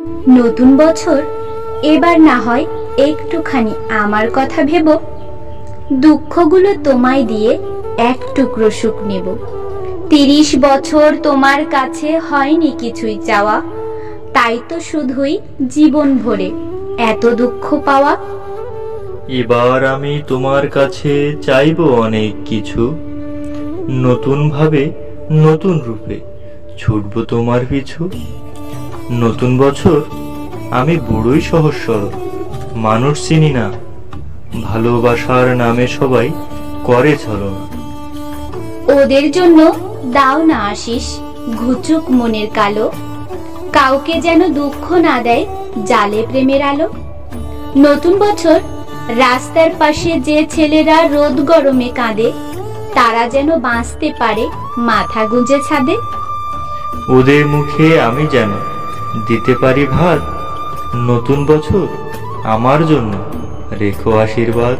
নতুন বছর এবার না হয় একটুখানি আমার কথা ভেবো। দুঃখগুলো তোমায় দিয়ে এক টুকরো সুখ নেব। 30 বছর তোমার কাছে হয়নি কিছুই চাওয়া, তাই তো শুধুই জীবন ভরে এত দুঃখ পাওয়া। এবার আমি তোমার কাছে চাইবো অনেক কিছু, নতুন ভাবে নতুন রূপে ছুটবো তোমার পিছু। নতুন বছর আমি বুড়োই সহজ সরল, মানুষ চিনি না, ভালোবাসার নামে সবাই করে ছলনা। ওদের জন্য দাও না আশিস ঘুচুক মনের কালো, কাউকে যেন দুঃখ না দেয় জালে প্রেমের আলো। নতুন বছর রাস্তার পাশে যে ছেলেরা রোদ গরমে কাঁদে, তারা যেন বাঁচতে পারে মাথা গুঁজে ছাদে। ওদের মুখে আমি যেন দিতে পারি ভাত, নতুন বছর আমার জন্য রেখো আশীর্বাদ।